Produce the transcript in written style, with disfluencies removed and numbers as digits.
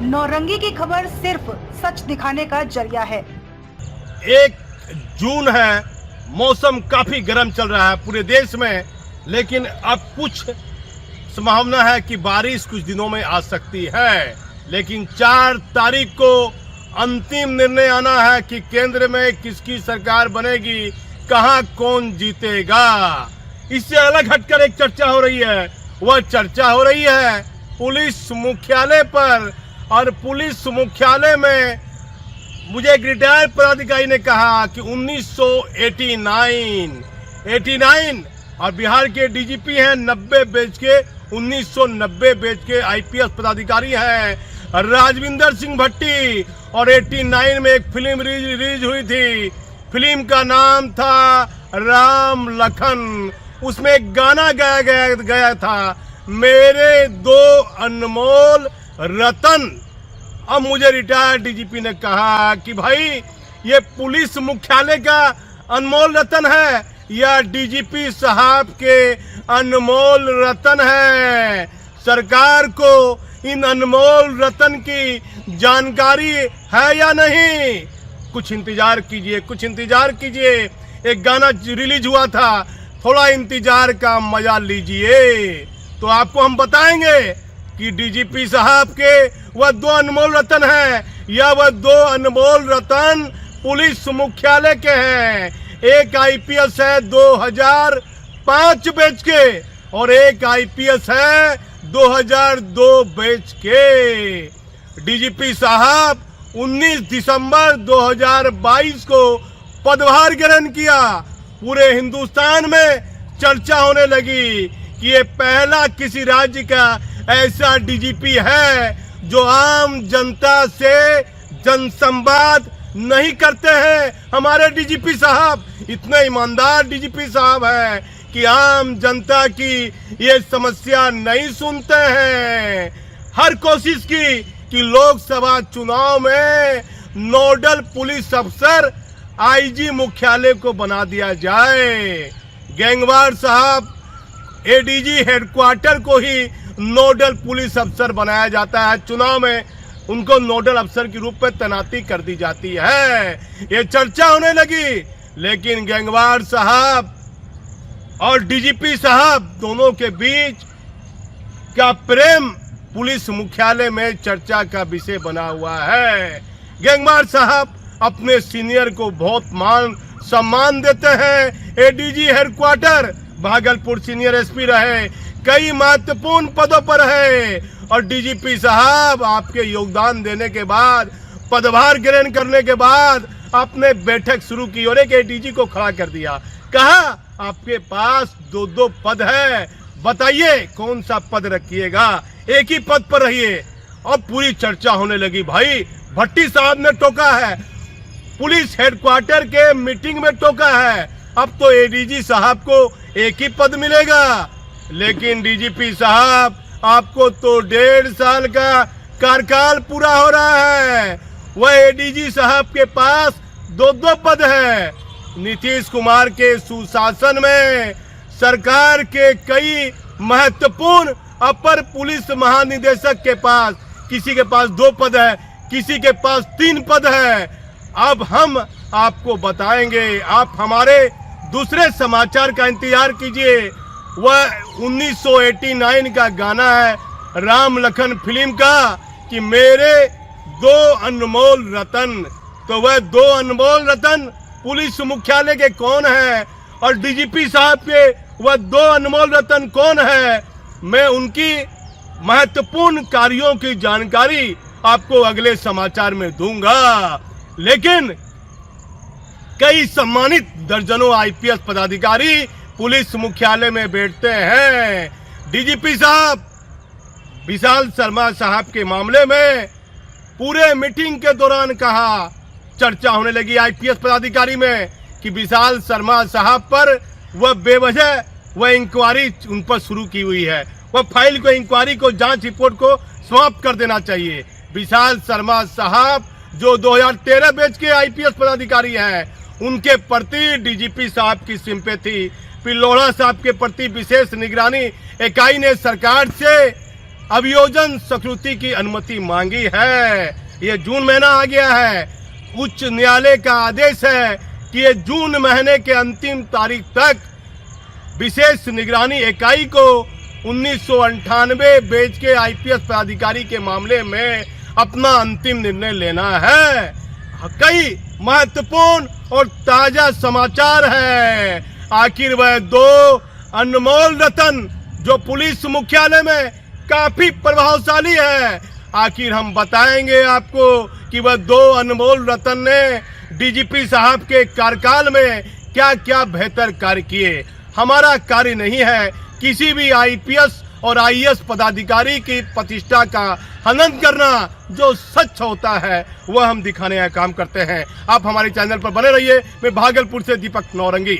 नौरंगी की खबर सिर्फ सच दिखाने का जरिया है। 1 जून है, मौसम काफी गर्म चल रहा है पूरे देश में, लेकिन अब कुछ संभावना है कि बारिश कुछ दिनों में आ सकती है। लेकिन 4 तारीख को अंतिम निर्णय आना है कि केंद्र में किसकी सरकार बनेगी, कहां कौन जीतेगा। इससे अलग हटकर एक चर्चा हो रही है, वह चर्चा हो रही है पुलिस मुख्यालय पर। और पुलिस मुख्यालय में मुझे एक रिटायर्ड पदाधिकारी ने कहा कि 1989 और बिहार के डीजीपी हैं 90 बैच के, 1990 बैच के आईपीएस पदाधिकारी हैं राजविंदर सिंह भट्टी। और 89 में एक फिल्म रिलीज हुई थी, फिल्म का नाम था राम लखन। उसमें एक गाना गाया गया था, मेरे 2 अनमोल रतन। अब मुझे रिटायर्ड डीजीपी ने कहा कि भाई ये पुलिस मुख्यालय का अनमोल रतन है या डीजीपी साहब के अनमोल रतन है। सरकार को इन अनमोल रतन की जानकारी है या नहीं? कुछ इंतजार कीजिए, कुछ इंतजार कीजिए। एक गाना रिलीज हुआ था, थोड़ा इंतजार का मजा लीजिए तो आपको हम बताएंगे कि डीजीपी साहब के वह 2 अनमोल रतन हैं या वह 2 अनमोल रतन पुलिस मुख्यालय के हैं। एक आईपीएस है 2005 बैच के और एक आईपीएस है 2002 बैच के। डीजीपी साहब 19 दिसंबर 2022 को पदभार ग्रहण किया। पूरे हिंदुस्तान में चर्चा होने लगी कि ये पहला किसी राज्य का ऐसा डीजीपी है जो आम जनता से जनसंवाद नहीं करते हैं। हमारे डीजीपी साहब इतने ईमानदार डीजीपी साहब हैं कि आम जनता की ये समस्या नहीं सुनते हैं। हर कोशिश की कि लोकसभा चुनाव में नोडल पुलिस अफसर आईजी मुख्यालय को बना दिया जाए। गैंगवार साहब एडीजी हेडक्वार्टर को ही नोडल पुलिस अफसर बनाया जाता है, चुनाव में उनको नोडल अफसर के रूप में तैनाती कर दी जाती है। ये चर्चा होने लगी, लेकिन गैंगवार साहब और डीजीपी साहब दोनों के बीच का प्रेम पुलिस मुख्यालय में चर्चा का विषय बना हुआ है। गैंगवार साहब अपने सीनियर को बहुत मान सम्मान देते हैं। ADG headquarter Bhagalpur senior SP रहे, कई महत्वपूर्ण पदों पर है। और डीजीपी साहब आपके योगदान देने के बाद, पदभार ग्रहण करने के बाद आपने बैठक शुरू की और एक एडीजी को खड़ा कर दिया। कहा आपके पास 2 पद है, बताइए कौन सा पद रखिएगा, एक ही पद पर रहिए। अब पूरी चर्चा होने लगी, भाई भट्टी साहब ने टोका है, पुलिस हेडक्वार्टर के मीटिंग में टोका है, अब तो एडीजी साहब को एक ही पद मिलेगा। लेकिन डीजीपी साहब आपको तो 1.5 साल का कार्यकाल पूरा हो रहा है, वह एडीजी साहब के पास 2 पद है। नीतीश कुमार के सुशासन में सरकार के कई महत्वपूर्ण अपर पुलिस महानिदेशक के पास, किसी के पास 2 पद है, किसी के पास 3 पद है। अब हम आपको बताएंगे, आप हमारे दूसरे समाचार का इंतजार कीजिए। वह 1989 का गाना है राम लखन फिल्म का कि मेरे 2 अनमोल रतन। तो वह 2 अनमोल रतन पुलिस मुख्यालय के कौन है और डीजीपी साहब के वह 2 अनमोल रतन कौन है, मैं उनकी महत्वपूर्ण कार्यों की जानकारी आपको अगले समाचार में दूंगा। लेकिन कई सम्मानित दर्जनों आईपीएस पदाधिकारी पुलिस मुख्यालय में बैठते हैं। डीजीपी साहब विशाल शर्मा साहब के मामले में पूरे मीटिंग के दौरान कहा, चर्चा होने लगी आईपीएस पदाधिकारी में कि विशाल शर्मा साहब पर वह बेवजह वह इंक्वायरी उन पर शुरू की हुई है, वह फाइल को, इंक्वायरी को, जांच रिपोर्ट को समाप्त कर देना चाहिए। विशाल शर्मा साहब जो 2013 बैच के आईपीएस पदाधिकारी हैं, उनके प्रति डीजीपी साहब की सिंपैथी, फिर लोढ़ा साहब के प्रति विशेष निगरानी इकाई ने सरकार से अभियोजन स्वीकृति की अनुमति मांगी है। ये जून महीना आ गया है, उच्च न्यायालय का आदेश है कि ये जून महीने के अंतिम तारीख तक विशेष निगरानी इकाई को 1998 बैच के आईपीएस पदाधिकारी के मामले में अपना अंतिम निर्णय लेना है। कई महत्वपूर्ण और ताजा समाचार है। आखिर वह 2 अनमोल रतन जो पुलिस मुख्यालय में काफी प्रभावशाली है, आखिर हम बताएंगे आपको कि वह 2 अनमोल रतन ने डीजीपी साहब के कार्यकाल में क्या क्या बेहतर कार्य किए। हमारा कार्य नहीं है किसी भी आईपीएस और आईएएस पदाधिकारी की प्रतिष्ठा का हनन करना। जो सच होता है वह हम दिखाने का काम करते हैं। आप हमारे चैनल पर बने रहिए। मैं भागलपुर से दीपक नौरंगी।